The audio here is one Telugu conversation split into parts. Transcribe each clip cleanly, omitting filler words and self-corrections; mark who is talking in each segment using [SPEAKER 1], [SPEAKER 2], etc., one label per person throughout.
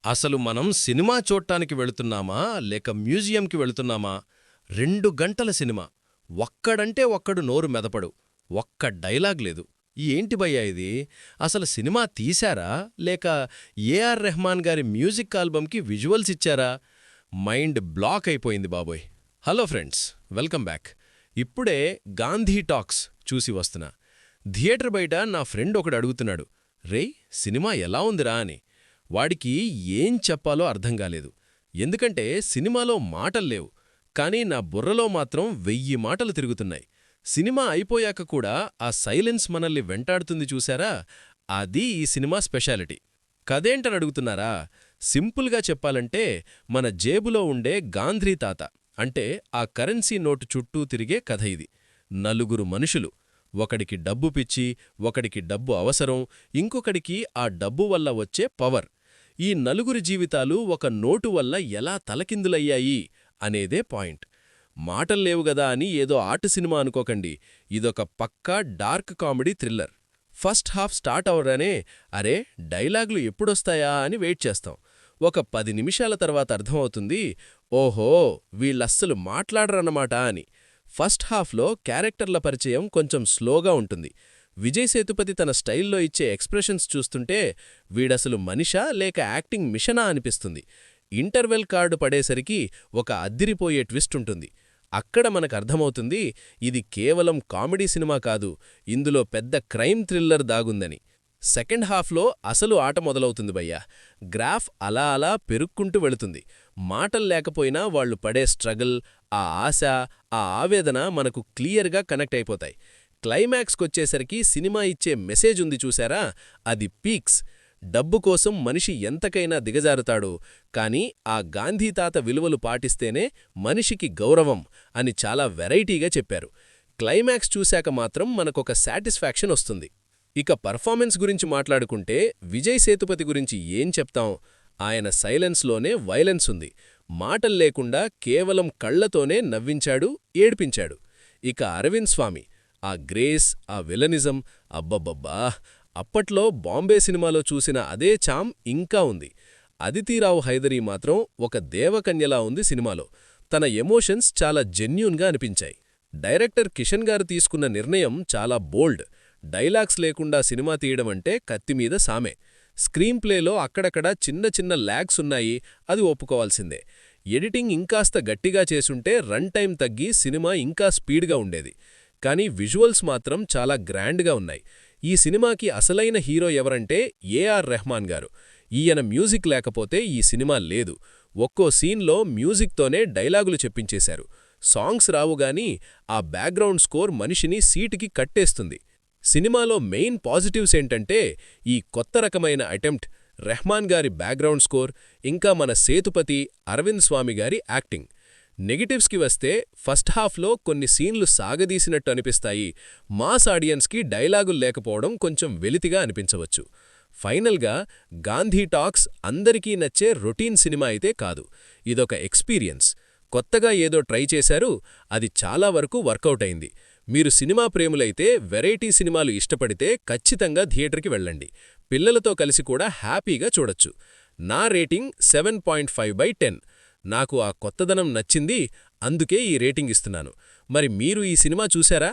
[SPEAKER 1] అసలు మనం సినిమా చూట్టానికి వెళుతున్నామా లేక మ్యూజియంకి వెళుతున్నామా 2 గంటల సినిమా ఒక్కడంటే ఒక్కడు నోరు మెదపడు ఒక్క డైలాగ్ లేదు. ఏంటి భయ్యా ఇది? అసలు సినిమా తీశారా లేక ఏఆర్ రెహమాన్ గారి మ్యూజిక్ ఆల్బమ్కి విజువల్స్ ఇచ్చారా? మైండ్ బ్లాక్ అయిపోయింది బాబోయ్. Hello friends, welcome back. ఇప్పుడే గాంధీ టాక్స్ చూసి వస్తున్నా. థియేటర్ బయట నా ఫ్రెండ్ ఒకడు అడుగుతున్నాడు, రేయ్ సినిమా ఎలా ఉందిరా అని. వాడికి ఏం చెప్పాలో అర్థం కాలేదు. ఎందుకంటే సినిమాలో మాటల్లేవు, కానీ నా బుర్రలో మాత్రం 1000 మాటలు తిరుగుతున్నాయి. సినిమా అయిపోయాక కూడా ఆ సైలెన్స్ మనల్ని వెంటాడుతుంది చూశారా? అది ఈ సినిమా స్పెషాలిటీ. కదేంటని అడుగుతున్నారా? సింపుల్గా చెప్పాలంటే మన జేబులో ఉండే గాంధీ తాత అంటే ఆ కరెన్సీ నోటు చుట్టూ తిరిగే కథ ఇది. నలుగురు మనుషులు, ఒకడికి డబ్బు పిచ్చి, ఒకడికి డబ్బు అవసరం, ఇంకొకడికి ఆ డబ్బు వల్ల వచ్చే పవర్. ఈ నలుగురి జీవితాలు ఒక నోటు వల్ల ఎలా తలకిందులయ్యాయి అనేదే పాయింట్. మాటల్లేవుగదా అని ఏదో ఆట సినిమా అనుకోకండి. ఇదొక పక్కా dark comedy thriller. First half start అవగానే అరే డైలాగులు ఎప్పుడొస్తాయా అని వెయిట్ చేస్తాం. ఒక 10 నిమిషాల తర్వాత అర్థమవుతుంది, ఓహో వీళ్ళస్సలు మాట్లాడరన్నమాట అని. ఫస్ట్ హాఫ్లో క్యారెక్టర్ల పరిచయం కొంచెం స్లోగా ఉంటుంది. విజయ్ సేతుపతి తన స్టైల్లో ఇచ్చే ఎక్స్ప్రెషన్స్ చూస్తుంటే వీడసలు మనిషా లేక యాక్టింగ్ మిషనా అనిపిస్తుంది. ఇంటర్వెల్ కార్డు పడేసరికి ఒక అద్దిరిపోయే ట్విస్ట్ ఉంటుంది. అక్కడ మనకర్థమవుతుంది ఇది కేవలం కామెడీ సినిమా కాదు, ఇందులో పెద్ద క్రైమ్ థ్రిల్లర్ దాగుందని. సెకండ్ హాఫ్లో అసలు ఆట మొదలవుతుంది భయ్యా. గ్రాఫ్ అలా అలా పెరుక్కుంటూ వెళుతుంది. మాటల్లేకపోయినా వాళ్లు పడే స్ట్రగుల్, ఆ ఆశ, ఆ ఆవేదన మనకు క్లియర్గా కనెక్ట్ అయిపోతాయి. క్లైమాక్స్కొచ్చేసరికి సినిమా ఇచ్చే మెసేజ్ ఉంది చూశారా? అది పీక్స్. డబ్బు కోసం మనిషి ఎంతకైనా దిగజారుతాడు, కానీ ఆ గాంధీతాత విలువలు పాటిస్తేనే మనిషికి గౌరవం అని చాలా వెరైటీగా చెప్పారు. క్లైమాక్స్ చూశాక మాత్రం మనకొక సాటిస్ఫాక్షన్ వస్తుంది. ఇక పర్ఫార్మెన్స్ గురించి మాట్లాడుకుంటే విజయ్ సేతుపతి గురించి ఏం చెప్తాం? ఆయన సైలెన్స్లోనే వైలెన్స్ ఉంది. మాటల్లేకుండా కేవలం కళ్లతోనే నవ్వించాడు, ఏడ్పించాడు. ఇక అరవింద్ స్వామి, ఆ గ్రేస్, ఆ విలనిజం, అబ్బబ్బబ్బా! అప్పట్లో బాంబే సినిమాలో చూసిన అదే చామ్ ఇంకా ఉంది. అదితిరావు హైదరీ మాత్రం ఒక దేవకన్యలా ఉంది సినిమాలో. తన ఎమోషన్స్ చాలా జెన్యూన్గా అనిపించాయి. డైరెక్టర్ కిషన్ గారు తీసుకున్న నిర్ణయం చాలా బోల్డ్. డైలాగ్స్ లేకుండా సినిమా తీయడమంటే కత్తిమీద సామే. స్క్రీన్ ప్లేలో అక్కడక్కడ చిన్న చిన్న ల్యాగ్స్ ఉన్నాయి, అది ఒప్పుకోవాల్సిందే. ఎడిటింగ్ ఇంకాస్త గట్టిగా చేసుంటే రన్ టైం తగ్గి సినిమా ఇంకా స్పీడ్గా ఉండేది. కానీ విజువల్స్ మాత్రం చాలా గ్రాండ్గా ఉన్నాయి. ఈ సినిమాకి అసలైన హీరో ఎవరంటే ఏఆర్ రెహమాన్ గారు. ఈయన మ్యూజిక్ లేకపోతే ఈ సినిమా లేదు. ఒక్కో సీన్లో మ్యూజిక్తోనే డైలాగులు చెప్పించేశారు. సాంగ్స్ రావుగాని ఆ బ్యాక్గ్రౌండ్ స్కోర్ మనిషిని సీటుకి కట్టేస్తుంది. సినిమాలో మెయిన్ పాజిటివ్స్ ఏంటంటే ఈ కొత్త రకమైన అటెంప్ట్, రెహమాన్ గారి బ్యాక్గ్రౌండ్ స్కోర్, ఇంకా మన సేతుపతి, అరవింద్ స్వామి గారి యాక్టింగ్. నెగటివ్స్కి వస్తే ఫస్ట్ హాఫ్లో కొన్ని సీన్లు సాగదీసినట్టు అనిపిస్తాయి. మాస్ ఆడియన్స్కి డైలాగులు లేకపోవడం కొంచెం వెలితిగా అనిపించవచ్చు. ఫైనల్గా గాంధీ టాక్స్ అందరికీ నచ్చే రొటీన్ సినిమా అయితే కాదు. ఇదొక ఎక్స్పీరియన్స్. కొత్తగా ఏదో ట్రై చేశారు, అది చాలా వరకు వర్కౌట్ అయింది. మీరు సినిమా ప్రేములైతే, వెరైటీ సినిమాలు ఇష్టపడితే ఖచ్చితంగా థియేటర్కి వెళ్ళండి. పిల్లలతో కలిసి కూడా హ్యాపీగా చూడొచ్చు. నా రేటింగ్ 7.5/10. నాకు ఆ కొత్తదనం నచ్చింది, అందుకే ఈ రేటింగ్ ఇస్తున్నాను. మరి మీరు ఈ సినిమా చూశారా?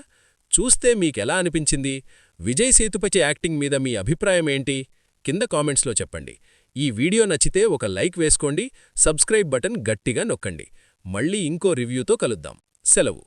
[SPEAKER 1] చూస్తే మీకెలా అనిపించింది? విజయ్ సేతుపతి యాక్టింగ్ మీద మీ అభిప్రాయమేంటి? కింద కామెంట్స్లో చెప్పండి. ఈ వీడియో నచ్చితే ఒక లైక్ వేసుకోండి, సబ్స్క్రైబ్ బటన్ గట్టిగా నొక్కండి. మళ్ళీ ఇంకో రివ్యూతో కలుద్దాం. సెలవు.